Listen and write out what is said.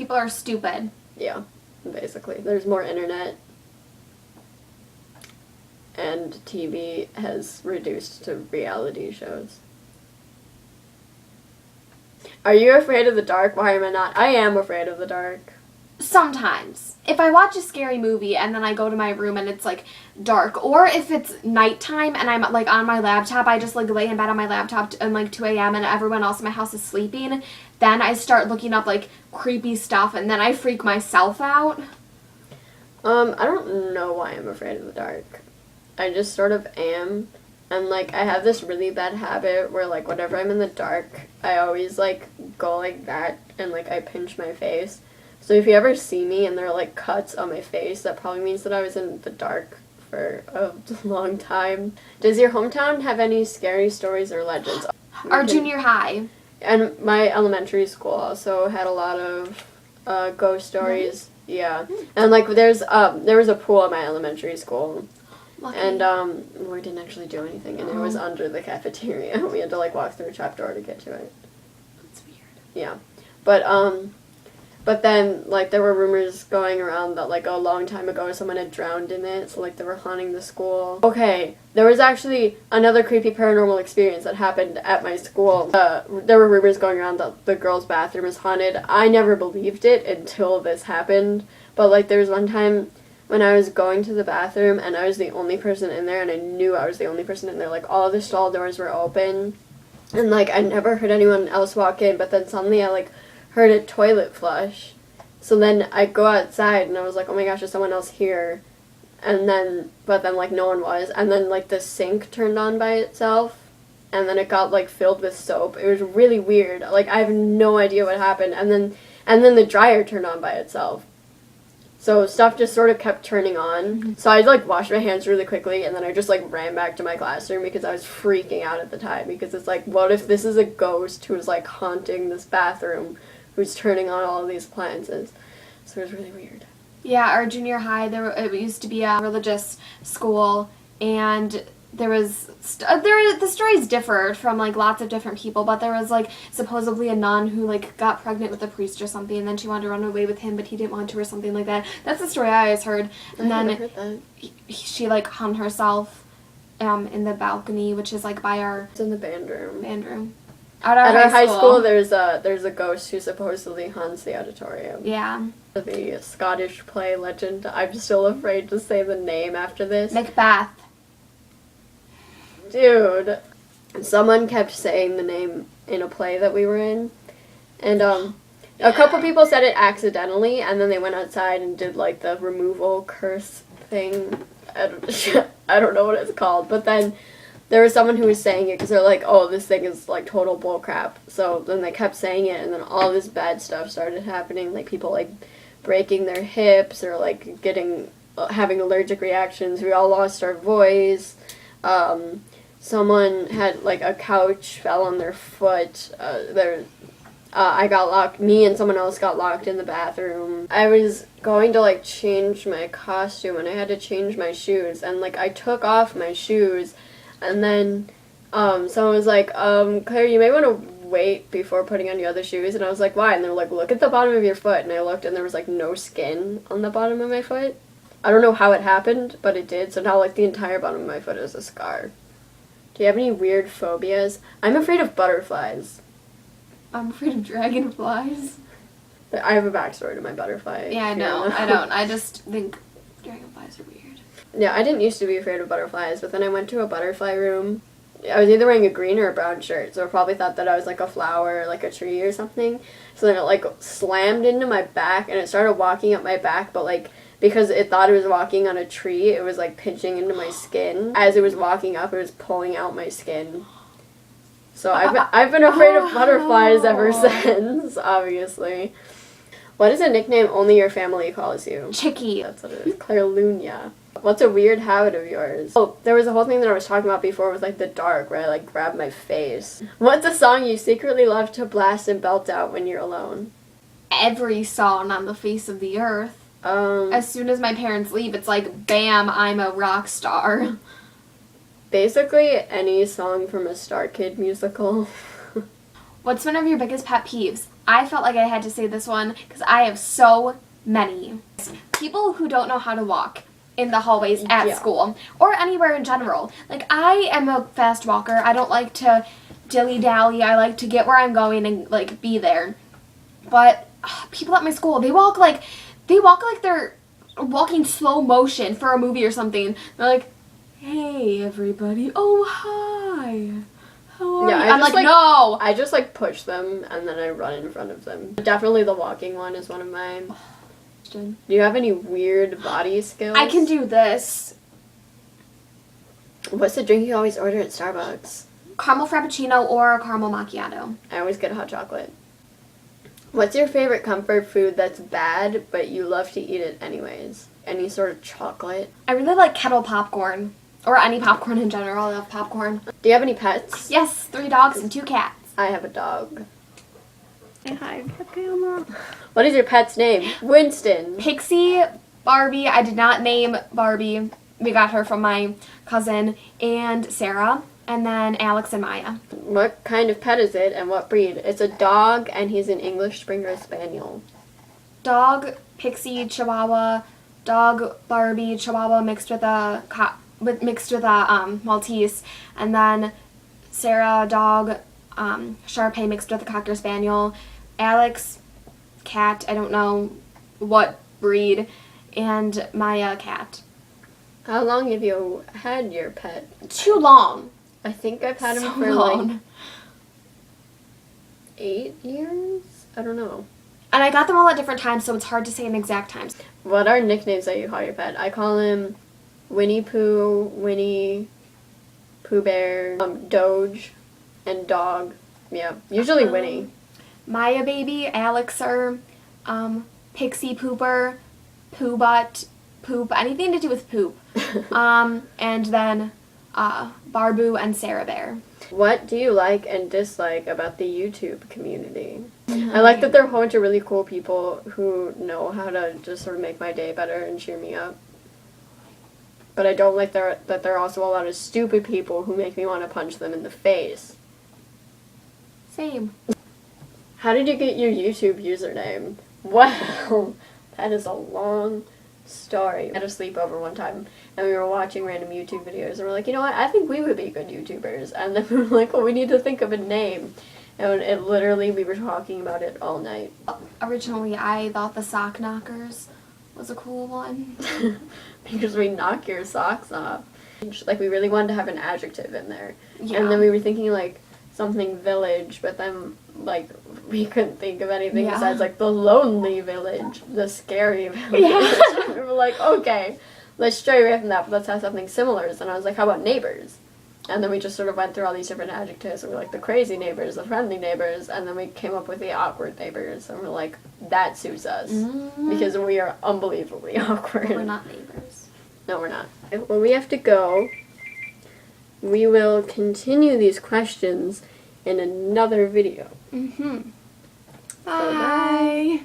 People are stupid. Yeah, basically. There's more internet. And TV has reduced to reality shows. Are you afraid of the dark? Why am I not? I am afraid of the dark. Sometimes. If I watch a scary movie and then I go to my room and it's like dark, or if it's nighttime and I'm like on my laptop, I just like lay in bed on my laptop and like 2 a.m. and everyone else in my house is sleeping, then I start looking up like creepy stuff and then I freak myself out. I don't know why I'm afraid of the dark. I just sort of am. And, like, I have this really bad habit where, like, whenever I'm in the dark, I always, like, go like that and, like, I pinch my face. So if you ever see me and there are, like, cuts on my face, that probably means that I was in the dark for a long time. Does your hometown have any scary stories or legends? Our junior high. And my elementary school also had a lot of ghost stories. Mm-hmm. Yeah. And, like, there was a pool at my elementary school. Lucky. And we didn't actually do anything, and it was under the cafeteria. We had to like walk through a trapdoor to get to it. That's weird. Yeah, but then like there were rumors going around that like a long time ago someone had drowned in it, so like they were haunting the school. Okay, there was actually another creepy paranormal experience that happened at my school. There were rumors going around that the girls' bathroom is haunted. I never believed it until this happened, but like there was one time when I was going to the bathroom and I was the only person in there and I knew I was the only person in there. Like, all the stall doors were open and, like, I never heard anyone else walk in, but then suddenly I, like, heard a toilet flush. So then I go outside and I was like, oh my gosh, is someone else here? But then, like, no one was. And then, like, the sink turned on by itself and then it got, like, filled with soap. It was really weird. Like, I have no idea what happened. And then the dryer turned on by itself. So stuff just sort of kept turning on. So I like washed my hands really quickly and then I just like ran back to my classroom because I was freaking out at the time because it's like, what if this is a ghost who's like haunting this bathroom, who's turning on all of these appliances? So it was really weird. Yeah, our junior high, it used to be a religious school, and there was the stories differed from like lots of different people, but there was like supposedly a nun who like got pregnant with a priest or something, and then she wanted to run away with him, but he didn't want to or something like that. That's the story I always heard. And I then heard that. she like hung herself in the balcony, which is like by our It's in the band room. At our high school there's a ghost who supposedly haunts the auditorium. Yeah. The Scottish play legend. I'm still afraid to say the name after this. Macbeth. Dude, someone kept saying the name in a play that we were in, and a couple people said it accidentally, and then they went outside and did like the removal curse thing. I don't know what it's called, but then there was someone who was saying it because they're like, oh, this thing is like total bullcrap. So then they kept saying it, and then all this bad stuff started happening, like people like breaking their hips or like having allergic reactions. We all lost our voice. Someone had, like, a couch fell on their foot. I got locked. Me and someone else got locked in the bathroom. I was going to, like, change my costume, and I had to change my shoes. And, like, I took off my shoes, and then someone was like, Claire, you may want to wait before putting on your other shoes. And I was like, why? And they were like, look at the bottom of your foot. And I looked, and there was, like, no skin on the bottom of my foot. I don't know how it happened, but it did. So now, like, the entire bottom of my foot is a scar. Do you have any weird phobias? I'm afraid of butterflies. I'm afraid of dragonflies. I have a backstory to my butterfly. Yeah, I know. I don't. I just think dragonflies are weird. Yeah, I didn't used to be afraid of butterflies, but then I went to a butterfly room. I was either wearing a green or a brown shirt, so I probably thought that I was like a flower, like a tree or something. So then it like slammed into my back, and it started walking up my back, but like because it thought it was walking on a tree, it was like pinching into my skin. As it was walking up, it was pulling out my skin. So I've been afraid of butterflies ever since, obviously. What is a nickname only your family calls you? Chicky. That's what it is. Claire Lunia. What's a weird habit of yours? Oh, there was a whole thing that I was talking about before with like the dark, where I like grab my face. What's a song you secretly love to blast and belt out when you're alone? Every song on the face of the earth. As soon as my parents leave, it's like, bam, I'm a rock star. Basically, any song from a Star Kid musical. What's one of your biggest pet peeves? I felt like I had to say this one because I have so many. People who don't know how to walk in the hallways at Yeah. school or anywhere in general. Like, I am a fast walker. I don't like to dilly-dally. I like to get where I'm going and, like, be there. But people at my school, they walk like they're walking slow motion for a movie or something. They're like, "Hey, everybody. Oh, hi. How are Yeah, you?" I'm like, "No." I just like push them and then I run in front of them. Definitely the walking one is one of mine. Do you have any weird body skills? I can do this. What's the drink you always order at Starbucks? Caramel frappuccino or a caramel macchiato. I always get hot chocolate. What's your favorite comfort food that's bad, but you love to eat it anyways? Any sort of chocolate? I really like kettle popcorn. Or any popcorn in general. I love popcorn. Do you have any pets? Yes, 3 dogs and 2 cats. I have a dog. Say hi. Camera. What is your pet's name? Winston. Pixie, Barbie. I did not name Barbie. We got her from my cousin. And Sarah. And then Alex and Maya. What kind of pet is it and what breed? It's a dog and he's an English Springer Spaniel. Dog, Pixie, Chihuahua. Dog, Barbie, Chihuahua mixed with a Maltese. And then Sarah, dog, Shar-Pei mixed with a Cocker Spaniel. Alex, cat, I don't know what breed. And Maya, cat. How long have you had your pet? Too long. I think I've had him So for long. like 8 years? I don't know. And I got them all at different times, so it's hard to say an exact time. What are nicknames that you call your pet? I call him Winnie Pooh, Winnie, Pooh Bear, Doge, and Dog. Yeah, usually Winnie. Maya Baby, Alexer, Pixie Pooper, Pooh Butt, Poop, anything to do with poop. And then Barbu and Sarah Bear. What do you like and dislike about the YouTube community? I like that there are a whole bunch of really cool people who know how to just sort of make my day better and cheer me up. But I don't like that there are also a lot of stupid people who make me want to punch them in the face. Same. How did you get your YouTube username? Wow, that is a long story. I had a sleepover one time, and we were watching random YouTube videos, and we're like, you know what, I think we would be good YouTubers. And then we were like, well, we need to think of a name. And it literally, we were talking about it all night. Originally, I thought the Sock Knockers was a cool one. Because we knock your socks off. Like, we really wanted to have an adjective in there. Yeah. And then we were thinking, like, something village, but then, like, we couldn't think of anything Yeah. besides, like, the lonely village, the scary village. Yeah. We were like, okay, let's stray away from that, but let's have something similar. And I was like, how about neighbors? And then we just sort of went through all these different adjectives, and we're like, the crazy neighbors, the friendly neighbors, and then we came up with the awkward neighbors, and we're like, that suits us. Because we are unbelievably awkward. But we're not neighbors. No, we're not. Well, we have to go. We will continue these questions in another video. Mm-hmm. Bye-bye. Bye.